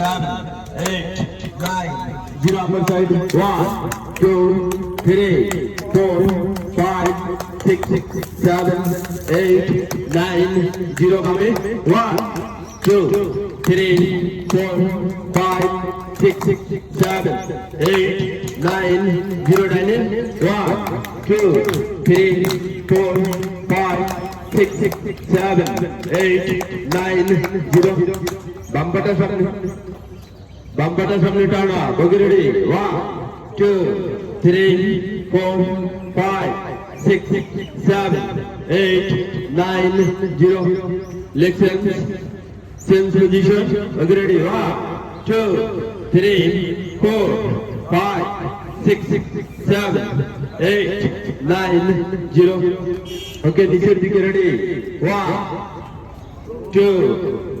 8 9 0 upper side 1 2 3 4 5 6 7 8 9 0 kami 1 2 3 4 5 6 7 8 9 0 dining 1 2 3 4 5 6 7 8 9 0 bambata samne tana bogi ready 1 2 3 4 5 6 7 8 9 0 legs change position bogi ready 1 2 3 4 5 6 7 8 9 0 okay dike ready 1 2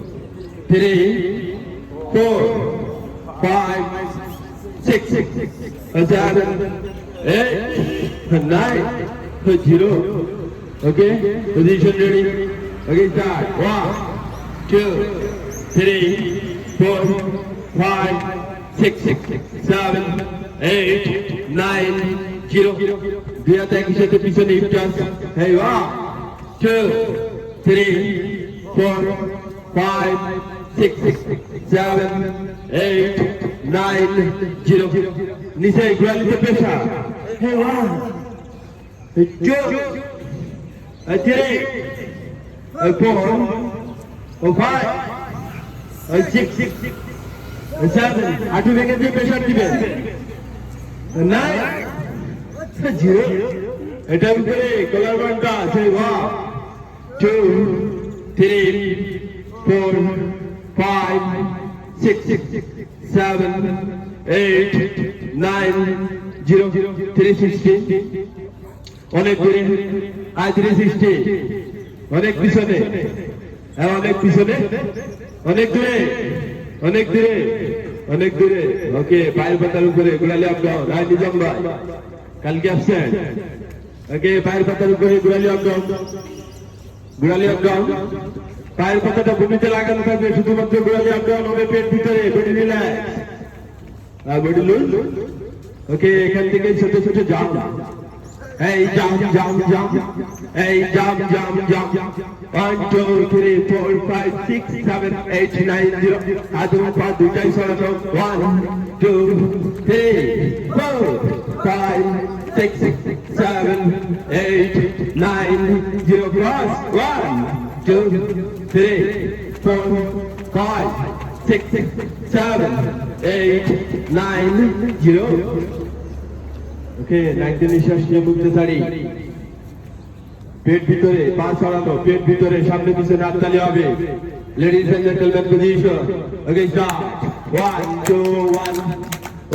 3 4 5 6 7 8 9 0 okay position ready okay start 1 2 3 4 5 6 7 8 9 0 দুই হাত একই সাথে পিছনে heap touch hey 1 2 3 4 5 6 7 8 9 0 নিচে গোড়ালিতে পেশা hey 1 hey 2 hey 3 hey 4 hey 5 hey 6 hey 7 হাঁটু ভেঙে দিয়ে প্রেশার দিবেন 9 0 এটা উপরে কলার বানটা আছে 1 2 3 4 5 6 7 8 9 0 360 অনেক দূরে আই 360 অনেক পিছনে অনেক পিছনে অনেক দূরে অনেক দূরে অনেক দূরে ওকে পায়ের পাতার উপরে গোড়ালি আপ ডাউন রাইট নিজাম ভাই কালকে অ্যাবসেন্ট ওকে পায়ের পাতার উপরে গোড়ালি আপ ডাউন পায়ের পাতাটা ভূমিতে লাগানো থাকবে শুধুমাত্র গোড়ালি আপ ডাউন হবে পেট ভিতরে বডি রিল্যাক্স বডি লুজ ওকে এখান থেকে ছোট ছোট জাম্প এই জাম্প জাম্প জাম্প এই জাম্প জাম্প জাম্প 1 2 3 4 5 6 7 8 9 0 হাতের পা দুটাই সরানো 1 2 3 4 5 6 7 8 9 0 cross 1 2 3 4 5 6 7 8 9 0 ওকে 19 নিঃশ্বাস নিয়ে মুক্ত ছাড়ি পেট ভিতরে পা ছড়ানো পেট ভিতরে সামনে পিছনে হাততালি হবে ladies and gentleman position okay start 1 2 1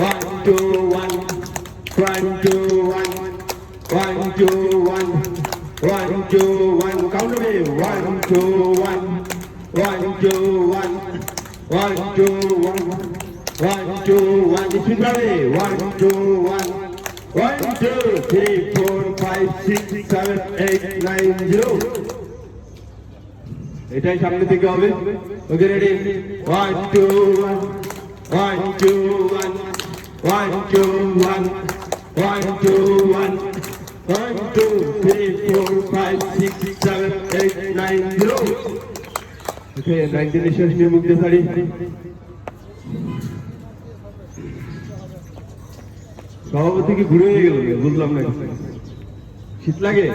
1 2 1 1 2 1 1 2 1 1 2 1 count away 1 2 1 1 2 1 1 2 1 1 2 1 speed away 1 2 1 1 2 3 4 5 6 7 8 9 0 এটাই সামনে থেকে হবে ওকে রেডি 1 2 1 1 2 1 1 2 1 1 2 1 1 2 3 4 5 6 7 8 9 0 ওকে 19 নিঃশ্বাস নিয়ে মুক্ত ছাড়ি সভাপতি কি ঘুরে হয়ে গেল বুঝলাম না শীত লাগে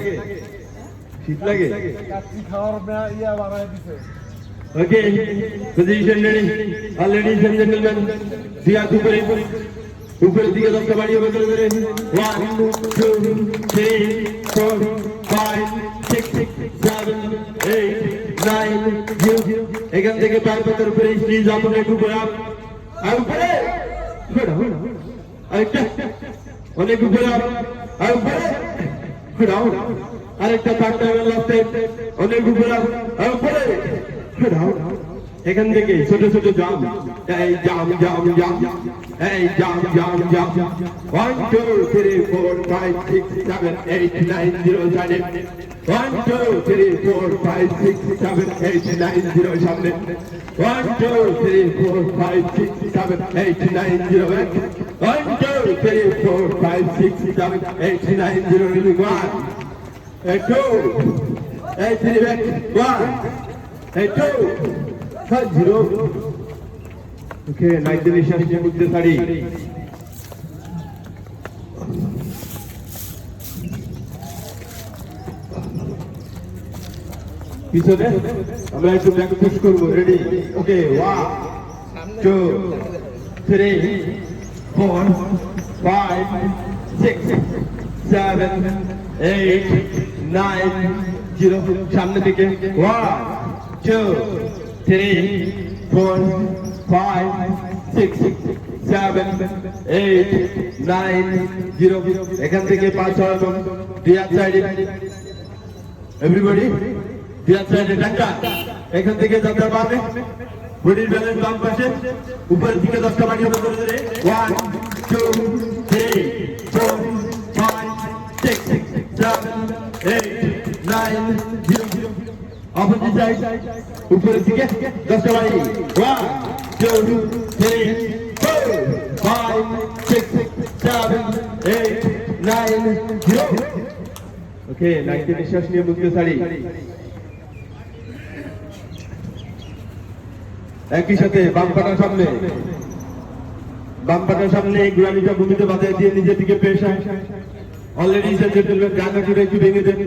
okay position ready all ladies and gentleman দুই হাত উপরের দিকে দশটা বাড়িয়ে বদল করে 1 2 3 4 5 6 7 8 9 0 এখান থেকে পায়ের পাতার উপরে স্টিজ আপন একটু উপরে আর উপরে আরেকটা অনেক উপরে আর উপরে ডাউন আরেকটা থার্ড টাইম লাস্ট টাইম অনেক উপরে আর উপরে ডাউন এখান থেকে ছোট ছোট জাম, এই জাম জাম জাম, এই জাম জাম জাম, 1 2 3 4 5 6 7 8 9 0 সামনে, 1 2 3 4 5 6 7 8 9 0 সামনে, 1 2 3 4 5 6 7 8 9 0 back, 1 2 3 4 5 6 7 8 9 0 release 1, and 2, and 3 back, 1, and 2, 0. Okay, 90 নিঃশ্বাস নিয়ে মুক্তি ছাড়ি। পিছনে আমরা একটু ব্যাক পুশ করব, রেডি? ওকে, 1 2 3 4 5 6 7 8 9 0 সামনে দিকে, 1 2 3 4 5 6 7 8 9 0 এখান থেকে 5 6 দুই হাত সাইডে, এভরিবডি দুই হাত সাইডে ডাক্তার, এখান থেকে যাত্রা পাবে, বডির ব্যালেন্স বাম পাশে, উপরের দিকে 10টা বাড়ি হবে ধরে ধরে, 1 2 3 4 5 6 7 8 9 0 অপোজিট সাইড, উপরের দিকে 10টা বাড়ি, 1 2 3 4 5 6 7 8 9 0. ওকে, 90 নিঃশ্বাস নিয়ে মুক্তি ছাড়ি। একই সাথে বাম পাটার সামনে, বাম পাটার সামনে গুড়ানিটা ভূমিতে বাঁধিয়ে দিয়ে নিজের দিকে প্রেশার, অলরেডি সেন্টার ডান হাঁটুটা একটু ভেঙে দেন,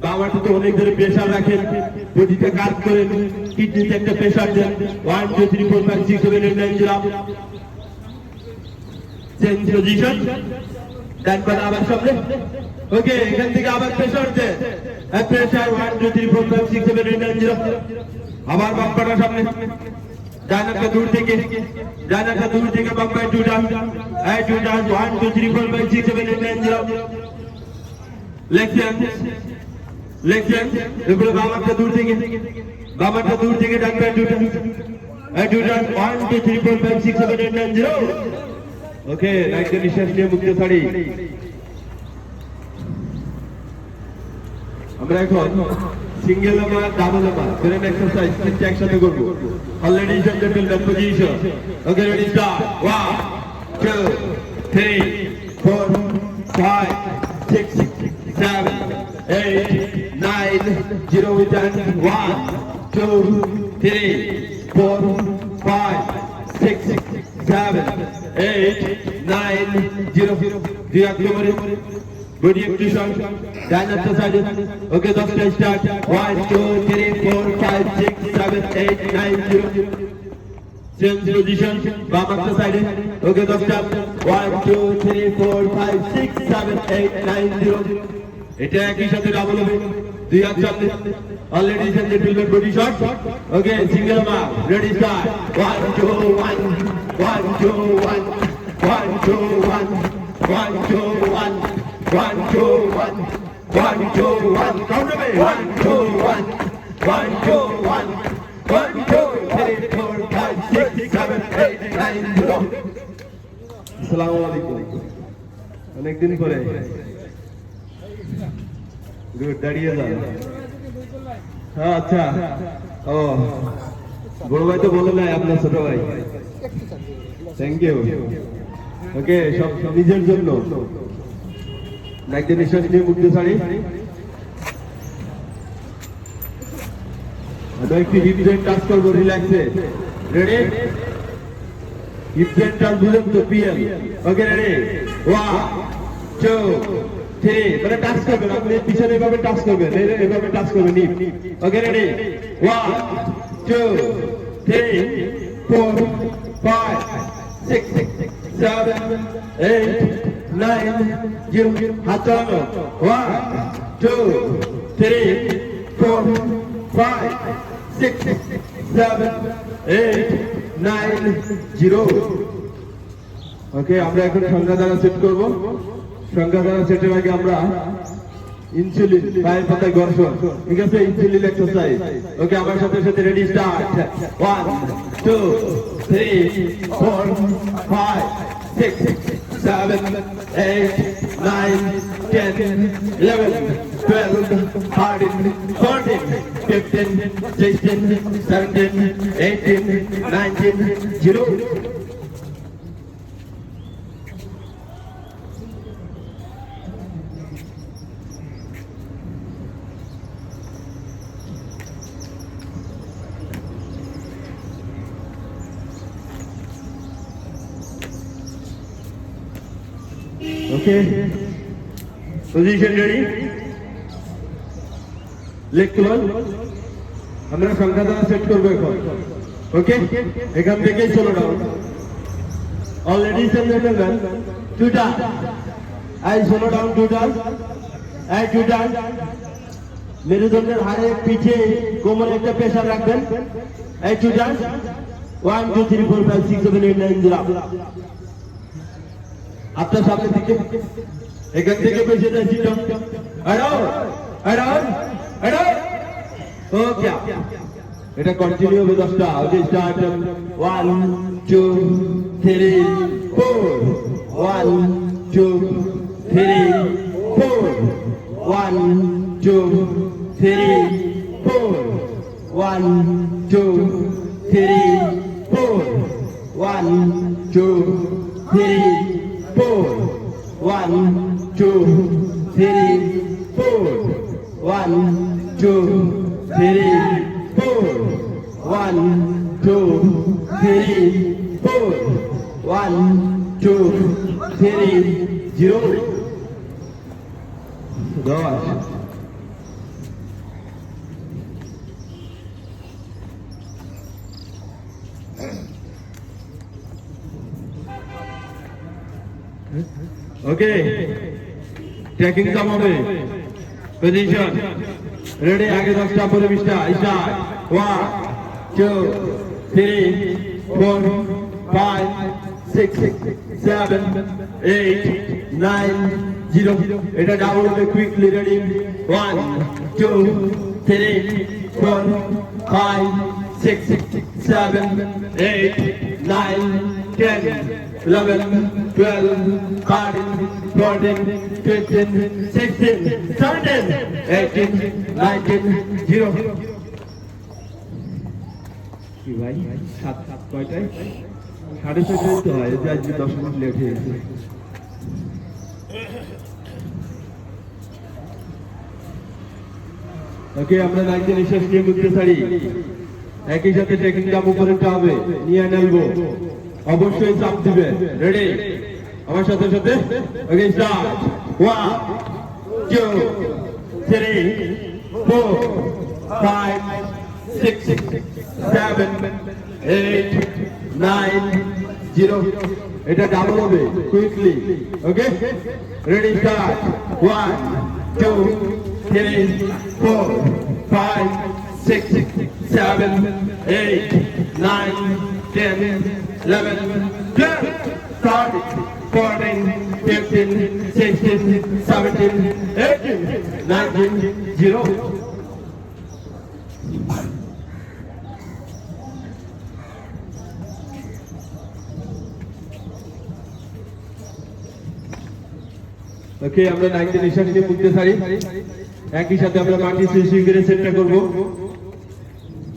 বাম হাঁটুতে অনেক ধরে প্রেশার রাখেন, বডিতে কাজ করেন, কিডনিতে একটা প্রেশার দেন, 1 2 3 4 5 6 7 8 9 0 চেঞ্জ পজিশন, ডান পাটা আবার সামনে। ওকে, এখান থেকে আবার প্রেশার দেন, প্রেশার 1 2 3 4 5 6 7 8 9 0 আবার বাম পাটার সামনে, ডান হাতটা দূর থেকে, ডান হাতটা দূর থেকে বাম পায়ে 2 ডান, 1 2 3 4 5 6 7 8 9 0 লেখছেন লেখছেন, এগুলো বাম হাতটা দূর থেকে, বাম হাতটা দূর থেকে ডান পায়ে 2 ডান, 2 ডান, 1 2 3 4 5 6 7 8 9 0. ওকে, 90 নিঃশ্বাস নিয়ে মুক্তি ছাড়ি। আমরা এখন single number, double number brain exercise তিনটা একসাথে করব। Already gentle position. Okay, ready start, 1 2 3 4 5 6 7 8 9 0 with hand, 1 2 3 4 5 6 7 8 9 0 দুই হাত কোমরে, বডি একটু শর্ট, ডান হাতটা সাইডে। ওকে, 10টা স্টার্ট, 1 2 3 4 5 6 7 8 9 0 চেঞ্জ পজিশন, বাম হাতটা সাইডে। ওকে, 10টা, 1 2 3 4 5 6 7 8 9 0 এটা একই সাথে ডাবল হবে, দুই হাত সামনে, অলরেডি সেন্টার বডি শর্ট। ওকে, single number, ready start, 1 2 1 1 2 1 1 2 1 1 2 1 1 2 1 1 2 1 count away, 1 2 1 1 2 1 1 2 3 4 5 6 7 8 9 0. আসসালামু আলাইকুম, অনেকদিন পরে। গুড, দাঁড়িয়ে যান। হ্যাঁ, আচ্ছা, ও বড় ভাই তো বলে নাই আপনার ছোট ভাই, থ্যাংক ইউ। ওকে, সব নিজের জন্য। 90 নিঃশ্বাস নিয়ে মুক্তি ছাড়ি। একটু হিপ জয়েন্ট টাচ করবো রিল্যাক্সে, রেডি? হিপ জয়েন্ট টাচ বুঝেন তো, পিএল। ওকে, রেডি, 1 2 3 মানে টাচ করবেন আপনি, পিছনে এভাবে টাচ করবেন, এভাবে টাচ করবেন হিপ। ওকে, রেডি, 1 2 3 4 5 6 7 8 9 0 হাত চালানো, 1 2 3 4 5 6 7 8 9 0. ওকে, আমরা এখন সংখ্যা দ্বারা সেট করব। সংখ্যা দ্বারা সেটের আগে আমরা ইনসুলিন পায়ের পাতায় ঘর্ষণ ঠিক আছে ইনসুলিন এক্সারসাইজ ওকে আমার সাথে সাথে ready start 1 2 3 4 5 6 7 8 9 10 11 12 13 14 15 16 17 18 19 0 Okay. Position ready. Leg close. আমরা সংখ্যা দ্বারা সেট করব এখন ওকে এখান থেকেই চলো ডাউন অলরেডি সেন্টার টুটা আই চলো ডাউন টুটা আই টুটা মেরুদণ্ডের হাড়ে পিঠে কোমরে একটা প্রেসার রাখবেন এই টুটা 1 2 3 4 5 6 7 8 9 0 আপনার সামনে থেকে এখান থেকে বসে যাচ্ছি ওকে এটা কন্টিনিউ হবে 10টা ওকে start 1 2 3 4 1 2 3 4 1 2 3 4 1 2 3 4 1 2 3 4 1 2 3 4 1 2 3 4 1 2 3 4 1 2 3 0 gosh Okay, tracking some of it. Position. Ready, आगे 10टा पूरे 20टा. Start. 1, 2, 3, 4, 5, 6, 7, 8, 9, 0. এটা ডাউন হবে quickly. Ready. 1, 2, 3, 4, 5, 6, 7, 8, 9, 10. 11, 12, 13, 14, 15, 16, 17, 18, 19, 0. কি ভাই 7 কয়টায় 6:30 তো হয় যে আজ 10 মিনিট লেট হয়ে গেছে ওকে আমরা 19 নিঃশ্বাস নিয়ে মুক্তি ছাড়ি একই সাথে ট্রেকিং জাম্প উপরেটা হবে নিয়ে নেলবো অবশ্যই চাপ দিবে রেডি আমার সাথে সাথে ওকে স্টার্ট 1 2 3 4 5 6 7 8 9 0 এটা ডাবল হবে quickly okay ready start 1 2 3 4 5 6 7 8 9 10 11, 12, 13, 14, 15, 16, 17, 18, 19, 0. Okay আমরা 19 নিঃশ্বাস নিয়ে মুক্তি ছাড়ি একই সাথে আমরা মাটি সুইং করে সেটটা করব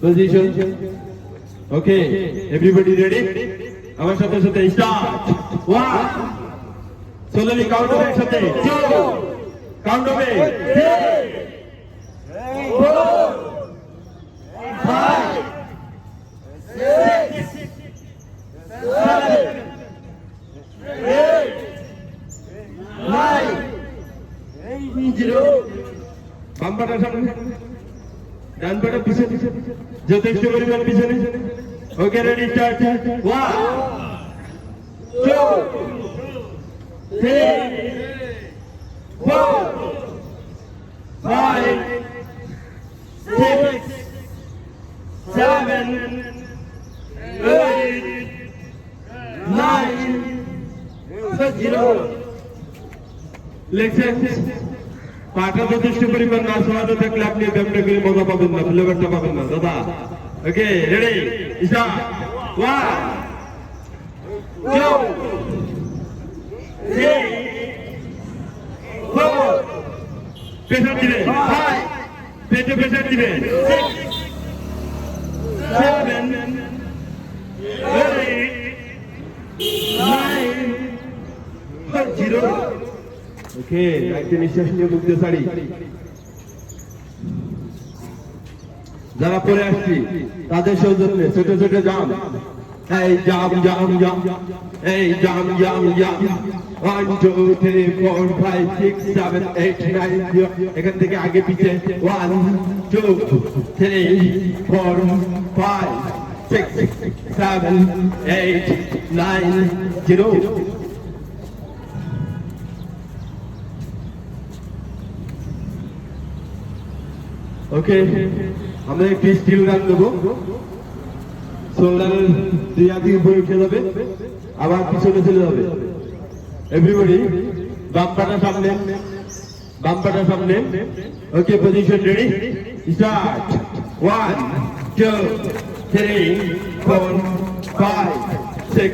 পজিশন ওকে এভরিবডি রেডি আমার সাথে সাথে স্টার্ট 1 সোলোলি কাউন্ট হবে একসাথে 2 কাউন্ট হবে 3 4 5 6 7 8 9 0 বামপাটা সামনে ডান পাটা পিছনে যথেষ্ট পরিমাণ পিছনে ওকে রেডি স্টার্ট 1 2 3 4 5 6 7 8 9 0 Listen পাটা যথেষ্ট পরিমাণ না সহায়তা থাকলে আপনি ব্যায়ামটা করে মজা পাবেন না, ফ্লেভারটা পাবেন না দাদা। ওকে রেডি স্টার্ট 1 2 3 4 প্রেসার দিবেন 5 পেটে প্রেসার দিবেন 6 7 8 9 0 ওকে একটা নিঃশ্বাস নিয়ে মুখ দিয়ে ছাড়ি। যারা পরে আসছি তাদের সৌজন্যে ছোট ছোট জাম, এই জাম জাম জাম, এই জাম জাম জাম 1 2 3 4 5 6 7 8 9 0 এখান থেকে আগে পিছে 1 2 3 4 5 6 7 8 9 0 ওকে আমরা একটু স্টিল রান দেবো, শোল্ডারের দুই হাত উপরে উঠে যাবে, আবার পিছনে চলে যাবে। এভরিবডি বাম পাটা সামনে, বাম পাটা সামনে। ওকে position ready start 1 2 3 4 5 6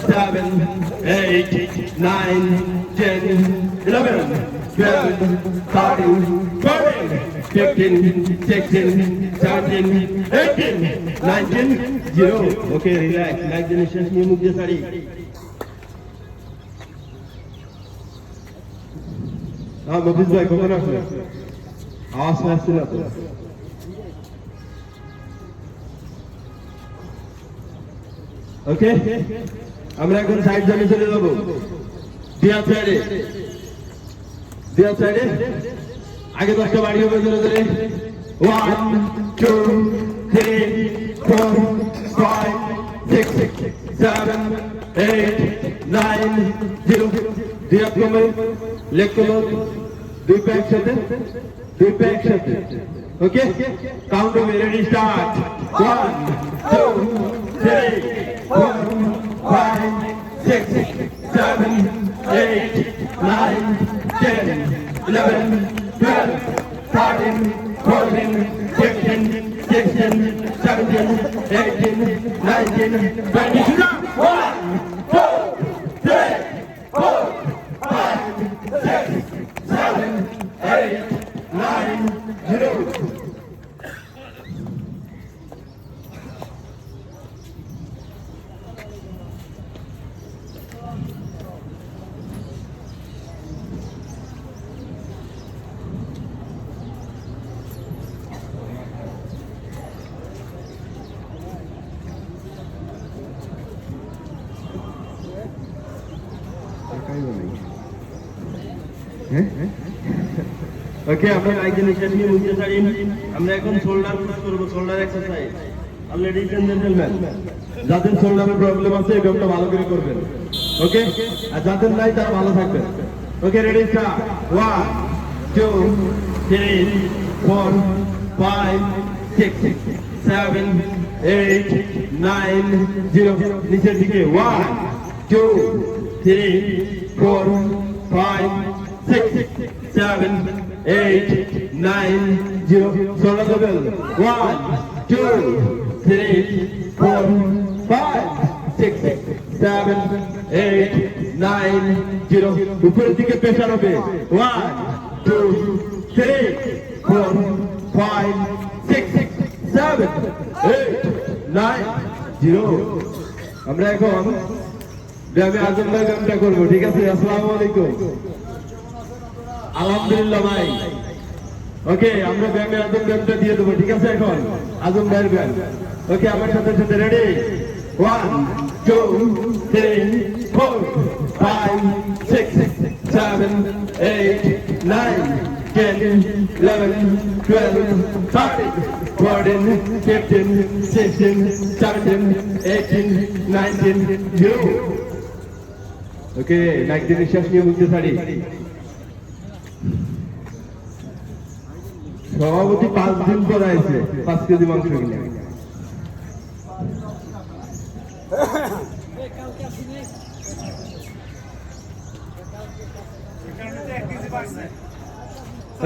7 8 9 10 11 12 13 14 15 16 17 18 19 0 okay relax, like নিঃশ্বাস নিয়ে মুখ দিয়ে ছাড়ি। হ্যাঁ মফিজ ভাই কখন আসলে? আওয়াজ আসছে না তো। ওকে আমরা এখন সাইড জামে চলে যাবো, দিয়া সাইডে, দিয়া সাইডে আগে 10টা বাড়ি হবে ধরে ধরে 1 2 3 4 5 6 7 8 9 0 দুই হাত কমে, লেগ কমে, দুই পা একসাথে, দুই পা একসাথে। ওকে কাউন্ট হবে, রেডি স্টার্ট 1 2 3 4 5 6 7 8 9 10 11 12 13 14 15 16 17 18 19 20 1 2 3 4 5 6 7 8 9 0 ওকে আমরা একজন নিঃশ্বাস নিয়ে মুখে ছাড়ি। আমরা এখন শোল্ডার পুশ করবো, shoulder exercise. Ladies and gentleman, যাদের শোল্ডারের প্রবলেম আছে এই ব্যায়ামটা ভালো করে করবেন। ওকে আর যাদের নাই তারা ভালো থাকবেন। ওকে রেডি স্টার্ট 1 2 3 4 5 6 7 8 9 0 নিচের দিকে 1 2 3 4 5 6 7 8 9 0 সোলো লেভেল 1 2 3 4 5 6 7 8 9 0 উপরের দিকে প্রেসার হবে 1 2 3 4 5 6 7 8 9 0 আমরা এখন ব্যায়ামে আজম ভাই ব্যায়ামটা করবো, ঠিক আছে? আসসালামু আলাইকুম। আলহামদুলিল্লাহ ভাই। ওকে আমরা ব্যায়ামে আজম ব্যায়ামটা দিয়ে দেবো, ঠিক আছে? এখন আজম ভাইয়ের ব্যায়াম। ওকে আমার সাথে সাথে রেডি 1 2 3 4 5 6 7 8 9 10 11 12 13 14 15 16 17 18 19 0 ওকে একদিন নিঃশ্বাস নিয়ে মুখতে ছাড়ি। সভাপতি 5 দিন পর আছে 5 কেজি মাংস কিনে।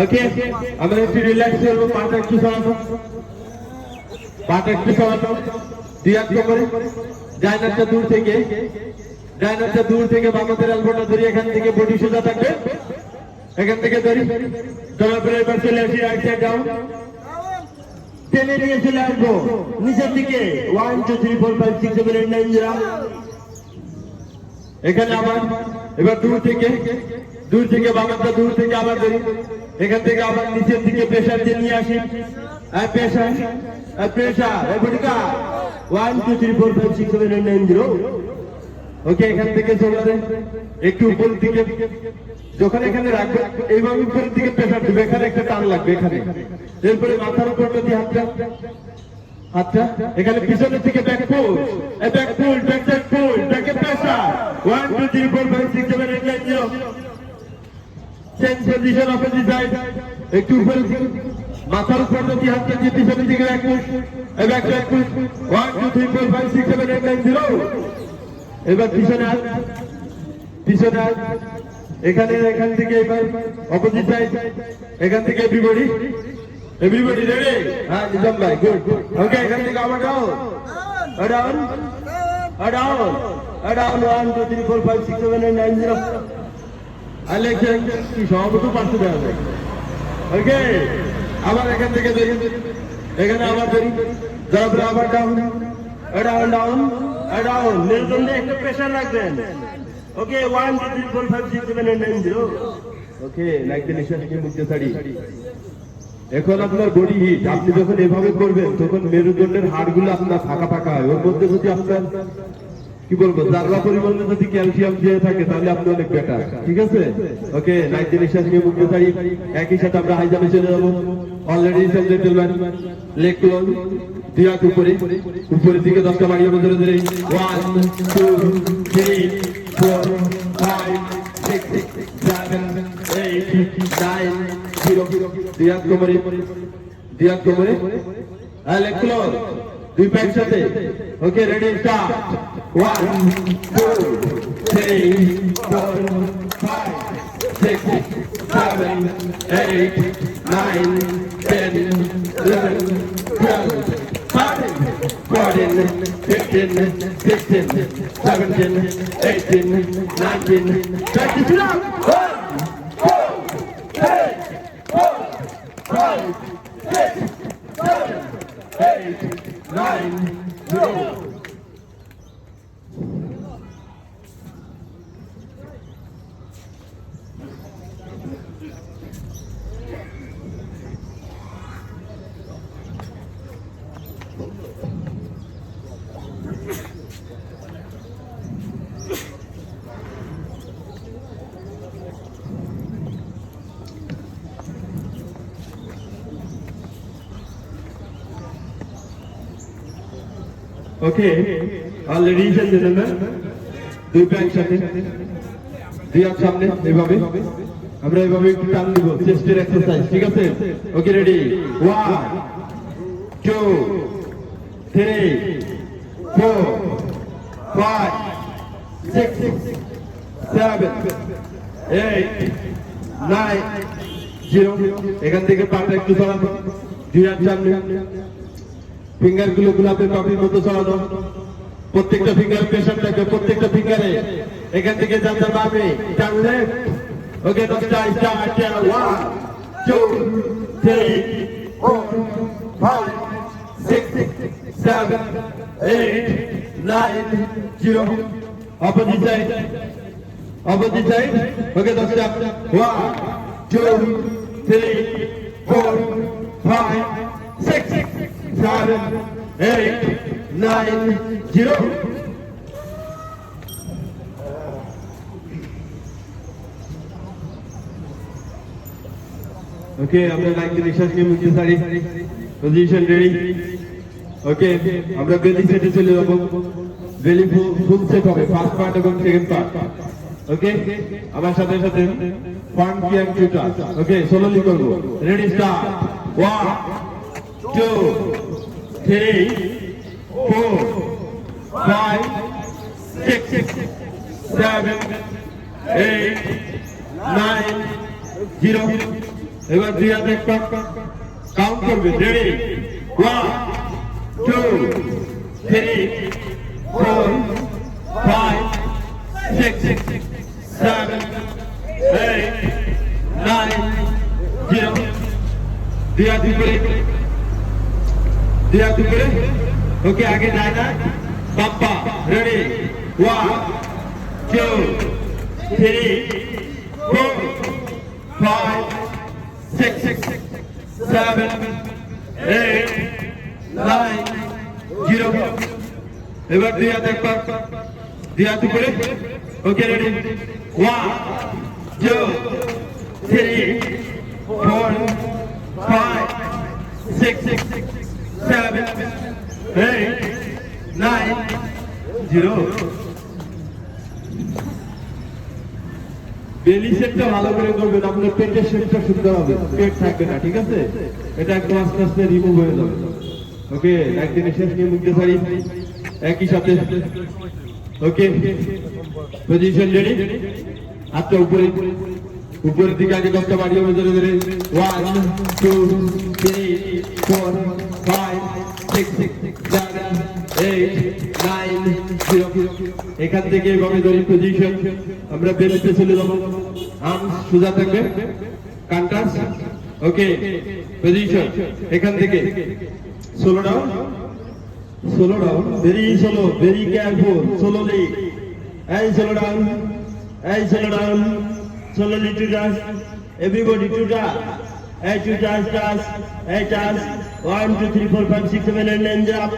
ওকে আমরা একটু রিল্যাক্স করবো, পাটা একটু সরাবো, পাটা একটু সরাবো, দুই হাত করে ডাইনারটা দূর থেকে, ডাইনারটা দূর থেকে বামাদের এলবোটা ধরে এখান থেকে বডি সোজা থাকবে, এখান থেকে ধরি ধরার পরে এবার চলে আসি রাইট সাইড ডাউন, টেনে নিয়ে চলে আসবো নিচের দিকে 1 2 3 4 5 6 7 8 9 0। এখানে আবার এবার দূর থেকে বামাটা দূর থেকে আবার ধরি, এখান থেকে আবার নিচের দিকে প্রেসার দিয়ে নিয়ে আসি, প্রেসার প্রেসার এবারটা 1 2 3 4 5 6 7 8 9 0। ওকে এখান থেকে চলে একটু উপর দিকে, যখন এখানে রাখবে এইভাবে উপরের দিকে প্রেসার দিবে, এখানে একটা টান লাগবে এখানে, এরপরে মাথার উপর যদি হাতটা এখানে পিছনের দিকে ব্যাক পুল, ব্যাক পুল ব্যাক সাইড পুল ব্যাকে pressure 1 2 3 4 5 6 7 8 9 0। Change position opposite side, একটু উপরে মাথার উপর যদি হাতটা দিয়ে পিছনের দিকে ব্যাক পুশ, ব্যাক পুশ 1 2 3 4 5 6 7 8 9 0। এবার পিছনে এখানে এখান থেকে এবার অপোজিট সাইড, এখান থেকে এভরিবডি রেডি? হ্যাঁ নিজাম ভাই গুড। ওকে এখান থেকে আবার ডাউন 1 2 3 4 5 6 7 8 9 0। আলেকশন কি সব তো পারতে দেবে। ওকে আবার এখান থেকে ধরি, এখানে আবার ধরি, তারপরে আবার ডাউন নির্জন দিয়ে একটু প্রেসার রাখবেন। ওকে 1 2 3 4 5 6 7 8 9 0। ওকে লাইক দ্য নিশান কি মুক্তি ছাড়ি। এখন আপনার বডি হিট, আপনি যখন এভাবে করবেন তখন মেরুদণ্ডের হাড়গুলো আপনার ফাঁকা হয়, ওর মধ্যে যদি আপনার কি বলবো জাররা পরিমাণে যদি ক্যালসিয়াম দিয়ে থাকে তাহলে আপনি অনেক বেটার, ঠিক আছে? ওকে লাইক দ্য নিশান কি মুক্তি ছাড়ি। একই সাথে আমরা হাই জাম্পে চলে যাবো। অলরেডি জেন্টলম্যান লেগ ক্লোজ, দুই হাত উপরের দিকে 10টা বাড়িয়ে ধরে 1 2 3 4 5 6 7 8 9 0। দুই হাত কোমরে লেগ ক্লোজ, দুই পা একসাথে। ওকে ready start 1 2 3 4 5 6 7 8 9 10 11 12 13 14 15 16 17 18 19 20 sit up 1 2 3 4 5 6 7 8 9 0। Okay already gentleman দুই পা একসাথে, দুই হাত সামনে, এভাবে আমরা এভাবে একটু টান দিব, চেস্টের এক্সারসাইজ, ঠিক আছে? Okay ready 1 2 3 4 5 6 7 8 9 0। এখান থেকে পাটা একটু সরাবো, দুই হাত সামনে, ফিঙ্গার গুলো গোলাপের পাপড়ির মতো সরানো, প্রত্যেকটা ফিঙ্গার প্রেসার থাকবে, প্রত্যেকটা ফিঙ্গারে। এখান থেকে যাতে বামে টান লেফট। ওকে 10টা স্টার্ট 1 2 3 4 5 6 7 8 9 0। অপোজিট সাইড ওকে 10টা 1 2 3 4 5 6 7 8 9 0। ওকে আমরা লাইক দ্য নিশান কি মুক্তি ছাড়ি, পজিশন রেডি। ওকে আমরা বেলি সেটে চলে যাবো, বেলি ফুল সেট হবে, ফার্স্ট পার্ট এবং সেকেন্ড পার্ট। ওকে আমার সাথে ফ্রন্ট পিয়ান টুটা। ওকে সোলোলি করব, রেডি স্টার্ট 1 2 3 4 5 6 7 8 9 0। এবার দুই হাত এক পা কাউন্ট করবে। রেডি, 1 2 3 4 5 6 7 8 9 0। দুই হাত উপরে, দুই হাত উপরে। ওকে, আগে যায় না বাপ্পা। রেডি, 1 2 3 4 5 6 7 8 9 0। এবার দুই হাত একবার, দুই হাত উপরে। ওকে, রেডি, 1 2 3 4 5 6 7 8 9 0। বেলি শেপটা ভালো করে করবেন, আপনার পেটের শেপটা সুন্দর হবে, পেট থাকবে না, ঠিক আছে? এটা একদম আস্তে আস্তে রিমুভ হয়ে যাবে। ওকে, একদিনের শেষ নিয়ে মুখতে পারি একই সাথে। ওকে, পজিশন রেডি, হাতটা উপরে, উপরের দিকে আগে দশটা বাড়িয়ে ধরে ধরে 1 2 3 4 5 6 7 8 9 0। এখান থেকে এভাবে ধরি পজিশন। আমরা বেলিতে চলে যাবো, আর্ম সোজা থাকবে, কান্টাস। ওকে, পজিশন এখান থেকে slow down, slow down, very slow, very careful, slowly. এই স্লো ডাউন, এই slow down, slowly to dance, everybody to dance, hey to dance, dance, hey dance, 1 2 3 4 5 6 7 8 9 jump.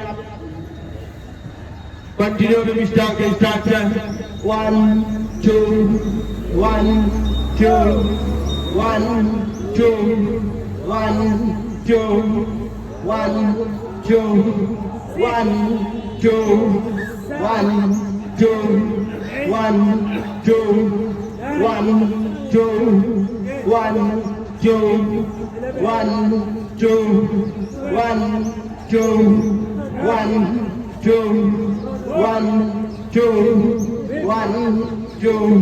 Continue to be stuck and start 1 2 1 2 1 2 1 2 1 2 1 2 1 2 1 2 1 2 1 2 1 2 1 2 1 2 1 2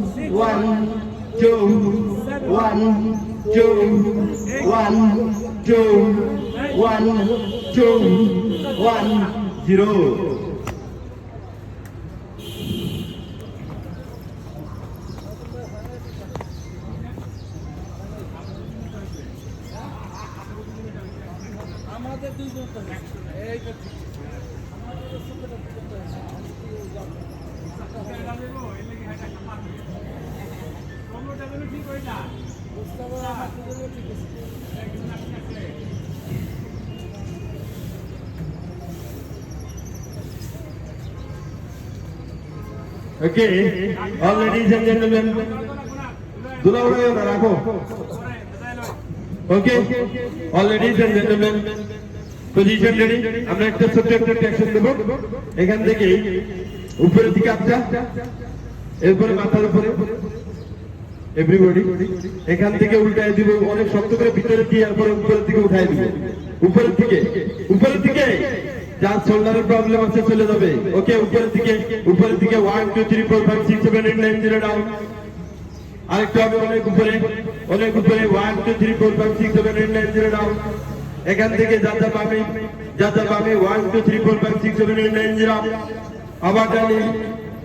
1 2 1 2 1 2 1 2 1 2 1 0। Okay, all ladies and gentlemen, दूल्हा उड़ाइए ना रखो। Okay, all ladies and gentlemen, position ready। আমরা একটা ছোট্ট একটা টেকশন দেব, এখান থেকে উপরের দিকে আপটা, এরপরে মাথার উপরে এভরিবডি, এখান থেকে উল্টায় দিব, অনেক শক্ত করে ভিতরে দিয়ে এরপরে উপরের দিকে উঠায় দিব, উপরের দিকে, উপরের দিকে। যার শোল্ডারের প্রবলেম আছে চলে যাবে। ওকে, উপরের দিকে, উপরের দিকে 1 2 3 4 5 6 7 8 9 0 ডাউন। আরেকটু হবে, অনেক উপরে, অনেক উপরে, 1 2 3 4 5 6 7 8 9 0 ডাউন। এখান থেকে যা যা পাবে, যা যা পাবে, 1 2 3 4 5 6 7 8 9 0। আবার ডানে,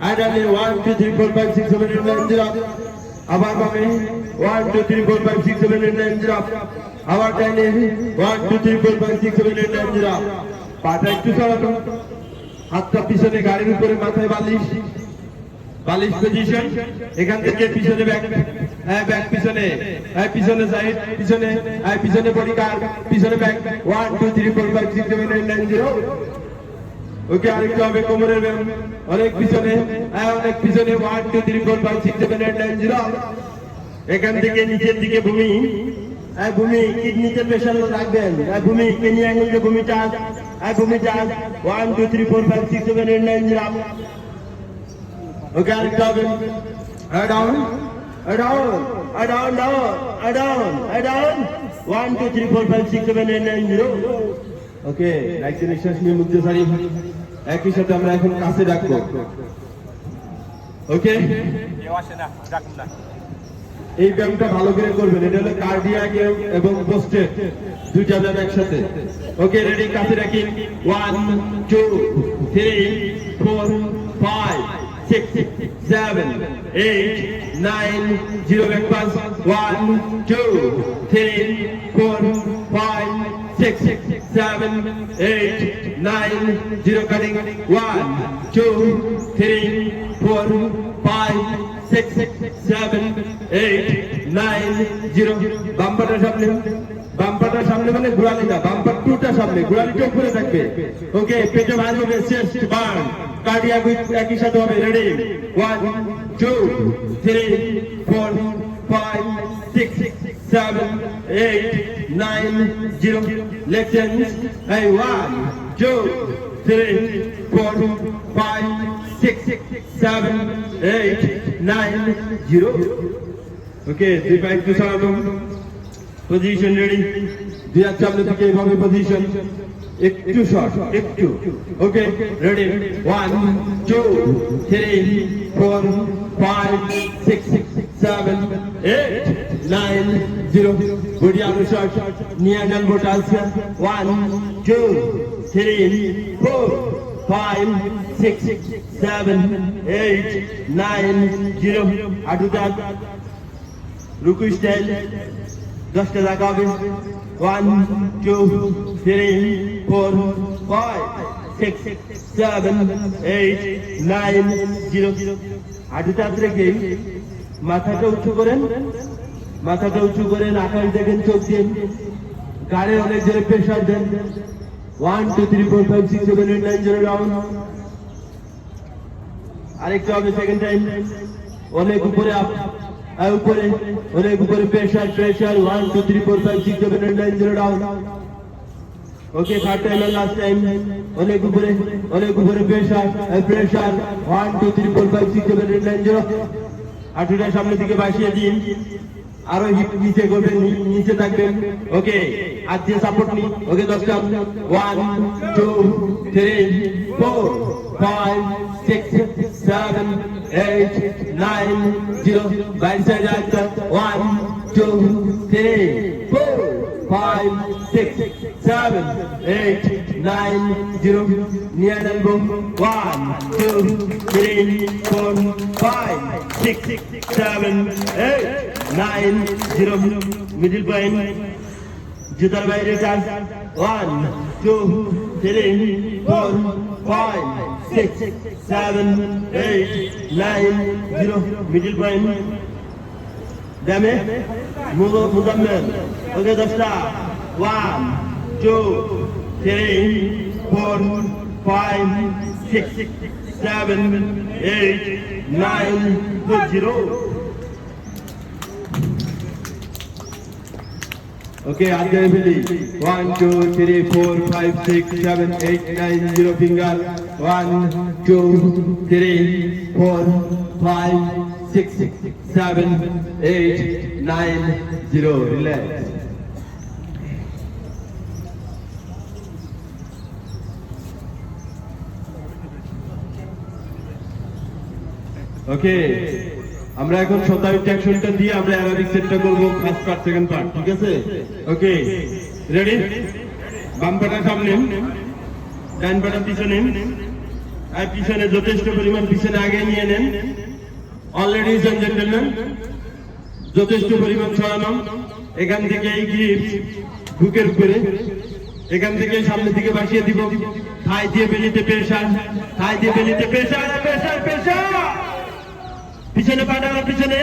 আর ডানে 1 2 3 4 5 6 7 8 9 0। আবার পাবে 1 2 3 4 5 6 7 8 9 0। আবার ডানে 1 2 3 4 5 6 7 8 9 0। পাটা একটু সরানো, হাতটা পিছনে, গাড়ির উপরে, মাথায় বালিশ, বালিশ পজিশন। এখান থেকে পিছনে ব্যাক, হ্যাঁ ব্যাক পিছনে, হ্যাঁ পিছনে সাইড, পিছনে, হ্যাঁ পিছনে বডি কার্ভ, পিছনে ব্যাক, 1 2 3 4 5 6 7 8 9 0। ওকে, আরেকটু হবে কোমরের ব্যায়াম, অনেক পিছনে, হ্যাঁ অনেক পিছনে, 1 2 3 4 5 6 7 8 9 0। এখান থেকে নিচের দিকে ভূমি, হ্যাঁ ভূমি, কিডনিতে প্রেশার রাখবেন, হ্যাঁ ভূমি, কিডনি অ্যাঙ্গেলে ভূমি টাচ, হ্যাঁ ভূমি টাচ, 1 2 3 4 5 6 7 8 9 0। ওকে, আরেকটু হবে, down, down, down, down, down, down, 1 2 3 4 5 6 7 8 9 0। ওকে, একটি নিঃশ্বাস নিয়ে মুক্তি সারি, একই সাথে আমরা এখন কাছে ডাকবো। ওকে, এই ব্যায়ামটা ভালো করে করবেন। এটা হলো কার্ডিয়াক এবং পোস্টেট দুইটা ব্যায়াম একসাথে। ওকে, রেডি? কাছে রাখি। 1 2 3 4 5 6 7 8 9 0 back pass 1 2 3 4 5 6 7 8 9 0 cutting 1 2 3 4 5 6 7 8 9 0 বাম্পারটা সামনে মানে ঘোরালি না, বাম্পার টুটা সামনে, ঘোরালিটা উপরে থাকবে। ওকে, পেটে ভাঁজ হবে, চেস্ট বার্ন, কার্ডিয়াক একই সাথে হবে। রেডি? 1 2 3 4 5 6 7 8 9 0 leg change. এই 1 2 3 4 5 6 7 8 9 0। ওকে, দুই পা একটু সরানো। Position ready? দুই হাত সামনে থেকে এইভাবে পজিশন, একটু শর্ট, একটু। ওকে, রেডি? 1 2 3 4 5 6 7 8 9 0 বডি আরো শর্ট, নিয়ে ডান বোটা আছে। 1 2 3 4 5 6 7 8 9 0 আটুটা রুকু স্টাইল 10টা জায়গা হবে। 1 2 3 4 5 6 7 8 9 0 হাঁটুটা রেখে মাথাটা উঁচু করেন, মাথাটা উঁচু করেন, আকাশ দেখেন, চোখ দিন, গাড়ে অনেক জোরে প্রেশার দেন। 1 2 3 4 5 6 7 8 9 0 ডাউন। আরেকটা হবে সেকেন্ড টাইম, অনেক উপরে আপ, উপরে অনেক উপরে প্রেশার, 1 2 3 4 5 6 7 8 9 0 ডাউন। ওকে, থার্ড টাইম আর লাস্ট টাইম, অনেক উপরে প্রেশার 1 2 3 4 5 6 7 8 9 0। হাঁটুটা সামনের দিকে বাসিয়ে দিন, আরো হিপ নিচে করবেন, নিচে থাকবেন। ওকে, আর যে সাপোর্ট নি। ওকে, 10টা 1 2 3 4 5 6 7 8 9 0 বাইরে সাইডে একটা 1 2 3 4 5 6 7 8 9 0 নিয়ে নেবো। 1 2 3 4 5 6 7 8 9 0 মিডল পয়েন্ট, জুতার বাইরে টান। 1 2 3 4 5 6 7 8 9 0 মিডল পয়েন্ট। দামে মুজাম্মেল। ওকে, 10টা 1 2 3 4 5 6 7 8 9 0। ওকে, আগে ফেলি। 1 2 3 4 5 6 7 8 9 0 ফিঙ্গার। 1 2 3 4 5 6 7 8 9 0 রিল্যাক্স। ওকে, আমরা এখন 27 অ্যাকশনটা দিয়ে আমরা অ্যারোবিক সেটটা করব, ফার্স্ট পার্ট সেকেন্ড পার্ট, ঠিক আছে? ওকে, রেডি? বাম পাটা সামনে, ডান পাটা পিছনে, আর পিছনে যথেষ্ট পরিমাণ পিছনে আগে নিয়ে নেন। অলরেডি জেন্টলম্যান যথেষ্ট পরিমাণ ছড়ানো। এখান থেকে এই গ্রিপ বুকের উপরে, এখান থেকে সামনের দিকে বাসিয়ে দিব। থাই দিয়ে বেলিতে প্রেশার, থাই দিয়ে বেলিতে প্রেশার, প্রেশার প্রেশার। পিছনে পাটা পিছনে,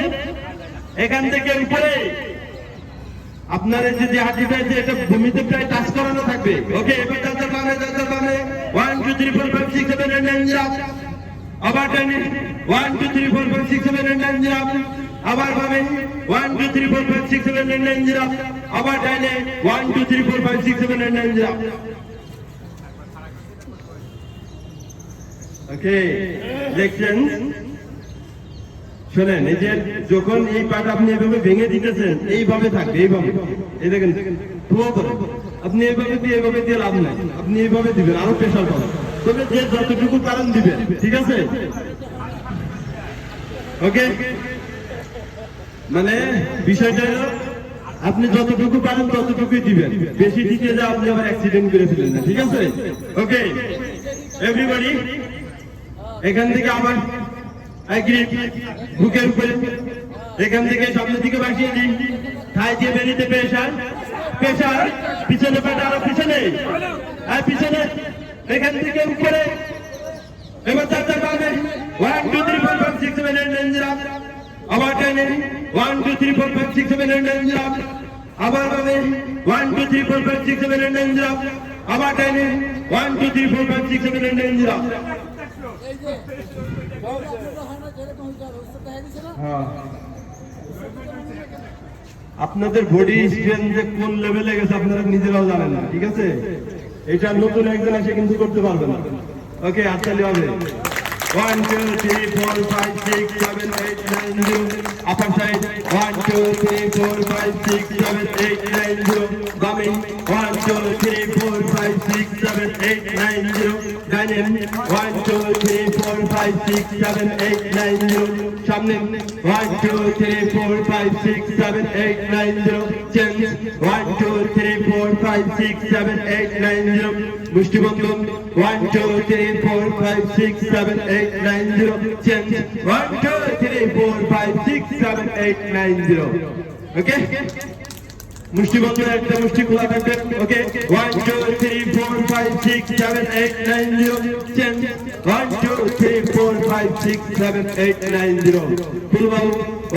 এখান থেকে উপরে। আপনার যদি হাঁটিটা যে এটা ভূমিতে প্রায় টাচ করানো থাকবে। ওকে, এবার যাতে পাবে 1 2 3 4 5 6 7 8 9 0। আবার টানি 1 2 3 4 5 6 7 8 9 0। আবার পাবে 1 2 3 4 5 6 7 8 9 0। আবার টানে 1 2 3 4 5 6 7 8 9 0। ওকে, দেখছেন? শোনেন, এই যে যখন এই পাট আপনি এভাবে ভেঙে দিতেছেন, এইভাবে থাকবে, এইভাবে। এই দেখেন, আপনি এইভাবে দিয়ে লাভ নাই, আপনি এইভাবে দিবেন, আরো প্রেশার পাবেন। তবে যে যতটুকু কারণ দিবেন, ঠিক আছে? ওকে, মানে বিষয়টা হলো আপনি যতটুকু পারেন ততটুকুই দিবেন, বেশি দিতে যা আপনি আবার অ্যাক্সিডেন্ট করে ফেলেন না, ঠিক আছে? ওকে এভরিবডি, এখান থেকে আবার বুকের উপরে এখান থেকে সামনের দিকে বাসিয়ে দিন, থাই দিয়ে বেরিতে প্রেশার প্রেশার, পিছনে পেটা আরো পিছনে আর পিছনে, এখান থেকে উপরে এবার চারটা পাবে 1 2 3 4 5 6 7 8 9 10 আবার টেনে 1 2 3 4 5 6 7 8 9 10 আবার পাবে 1 2 3 4 5 6 7 8 9 10 আবার টেনে 1 2 3 4 5 6 7 8 9 10। আপনাদের বডি স্ট্রেংথ কোন লেভেলে গেছে আপনারা নিজেরাও জানেন না, ঠিক আছে? এটা নতুন একজন এসে কিন্তু করতে পারবে না। ওকে আচ্ছালি হবে 1 2 3 4 5 6 7 8 9 0 আপার সাইড 1 2 3 4 5 6 7 8 9 0 বামে 1 2 3 4 5 6 7 8 9 0 ডাইনে 1 2 3 4 5 6 7 8 9 0 সামনে 1 2 3 4 5 6 7 8 9 0 চেঞ্জ 1 2 3 4 5 6 7 8 9 0 মুষ্টি বন্ধন 1 2 3 4 5 6 7 8 9 0 চেঞ্জ 1 2 3 4 5 6 7 8 9 0। ওকে মুষ্টি বন্ধন একটা মুষ্টি খোলা থাকবে। ওকে 1 2 3 4 5 6 7 8 9 0 চেঞ্জ 1 2 3 4 5 6 7 8 9 0 ফুলবাউ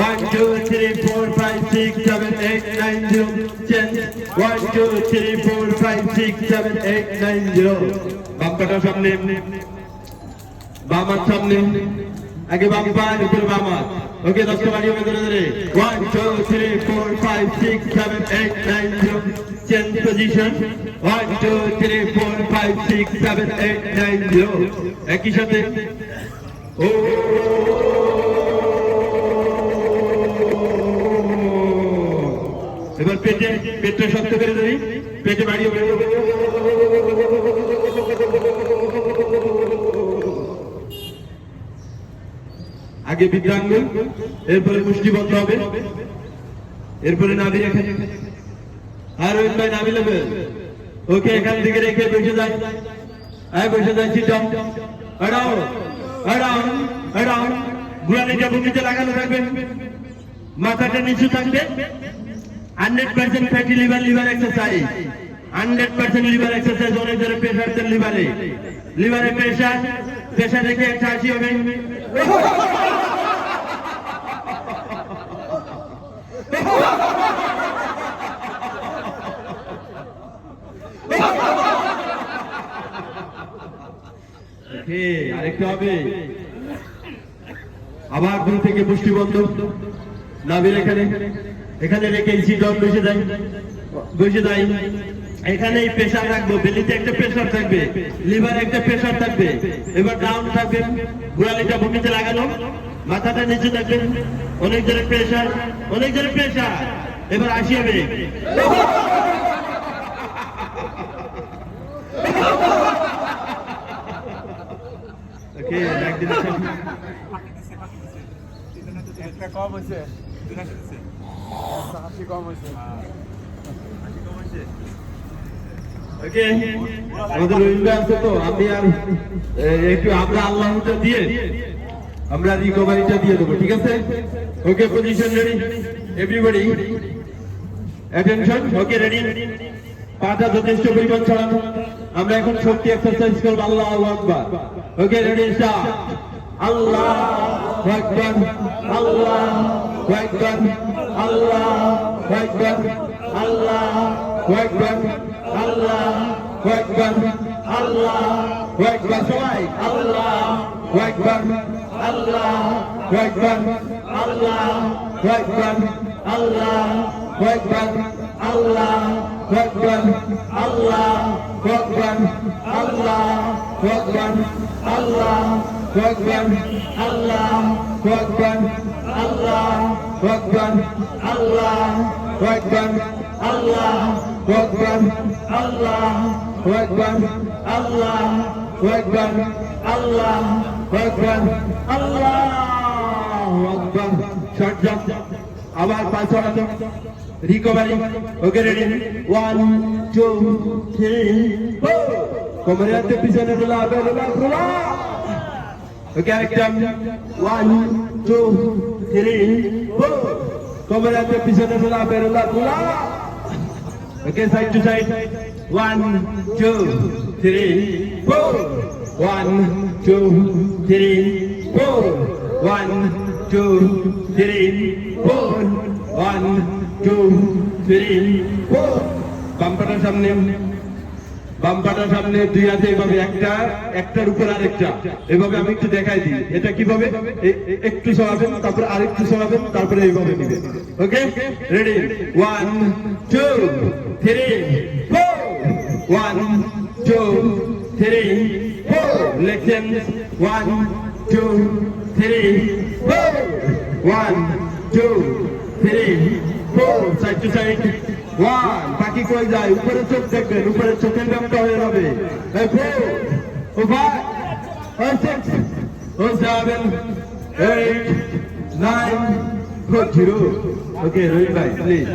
1 2 3 4 5 6 7 8 9 0 চেঞ্জ 1 2 3 4 5 6 7 8 9 0। বাম পাটা সামনে বাম হাত সামনে আগে বাম পায়ের উপরে বাম হাত। ওকে 10 টা বাড়িয়ে ধরে ধরে 1 2 3 4 5 6 7 8 9 0 চেঞ্জ পজিশন 1 2 3 4 5 6 7 8 9 0 একই সাথে ও এবার পেটটা শক্ত করে ধরি, পেটে বাড়িয়ে আগে বৃদ্ধাঙ্গুল, এরপরে মুষ্টি বন্ধ হবে, এরপরে নাভি রেখে আর ওই ভাই নাভি লেবে। ওকে এখান থেকে রেখে বসে যায়, বসে যায় সিটম আড়াও আড়াও আড়াও, গুড়ানিটা ভূমিতে লাগানো থাকবে, মাথাটা নিচু থাকবে। 100% fatty liver liver exercise, 100% liver exercise. অনেক ধরে প্রেশার দেন লিভারে, লিভারে প্রেশার প্রেশার রেখে একটা হাসি হবে। আরেকটা হবে আবার দুই থেকে পুষ্টি বন্ধ, নাভির এখানে এখানে রেখে সিটন বসে যাই বসে যাই। এখানে প্রেশার রাখবো, বেলিতে একটা প্রেশার থাকবে, লিভারে একটা প্রেশার থাকবে। এবার ডাউন থাকবে, গোড়ালিটা ভূমিতে লাগানো, মাথাটা নিচে থাকবে। অনেক জনের প্রেশার, অনেক জনের প্রেশার। এবার আসি হবে কম হয়েছে, কম হয়েছে। ওকে আমাদের রবিবার আছে তো আমি আর একটু আমরা আল্লাহটা দিয়ে আমরা রিকভারিটা দিয়ে দেবো, ঠিক আছে? Okay position ready everybody, attention. Okay ready, পাটা যথেষ্ট পরিমাণ ছড়ানো। আমরা এখন শক্তি এক্সারসাইজ করব। আল্লাহু আকবার। ওকে রেডি স্টার্ট। আল্লাহু আকবার, আল্লাহু আকবার, আল্লাহু আকবার, আল্লাহু আকবার, আল্লাহু আকবার, আল্লাহু আকবার। সবাই আল্লাহু আকবার, আল্লাহু আকবার, আল্লাহু আকবার, আল্লাহু আকবার, আল্লাহু আকবার, আল্লাহু আকবার, আল্লাহু আকবার, আল্লাহু আকবার, আল্লাহু আকবার, আল্লাহু আকবার, আল্লাহু আকবার, আল্লাহু আকবার, আল্লাহু আকবার, আল্লাহু আকবার, আল্লাহু আকবার, আল্লাহু আকবার। শর্ট জাম্প, আবার পা ছড়ানো রিকভারি ওকে রেডি 1 2 3 4 কোমরে হাতে পিছনে তোলা তোলা ওকে আরেকটা 1 2 3 4 কোমরে হাতে পিছনে তোলা তোলা ওকে সাইড টু সাইড 1 2 3 4 1 2 3 4 1 2 3 4 1 2 3 4 বাম্পাটার সামনে দুই হাতে এভাবে একটার উপর আরেকটা এভাবে আমি একটু দেখাই দিই এটা কিভাবে একটু সরাবেন তারপর আরেকটু সরাবেন তারপরে এইভাবে নেবেন ওকে রেডি 1 2 3 4 1 2 3 4 লেখেন 1 2 3 4 1 2 3 4 সাইড টু সাইড 1 বাকি কই যায় উপরে চোখ দেখবেন উপরে চোখের ব্যাপারটা হয়ে যাবে 4 ও 5 ও 6 ও 7 8 9 0 ওকে রোহিত ভাই প্লিজ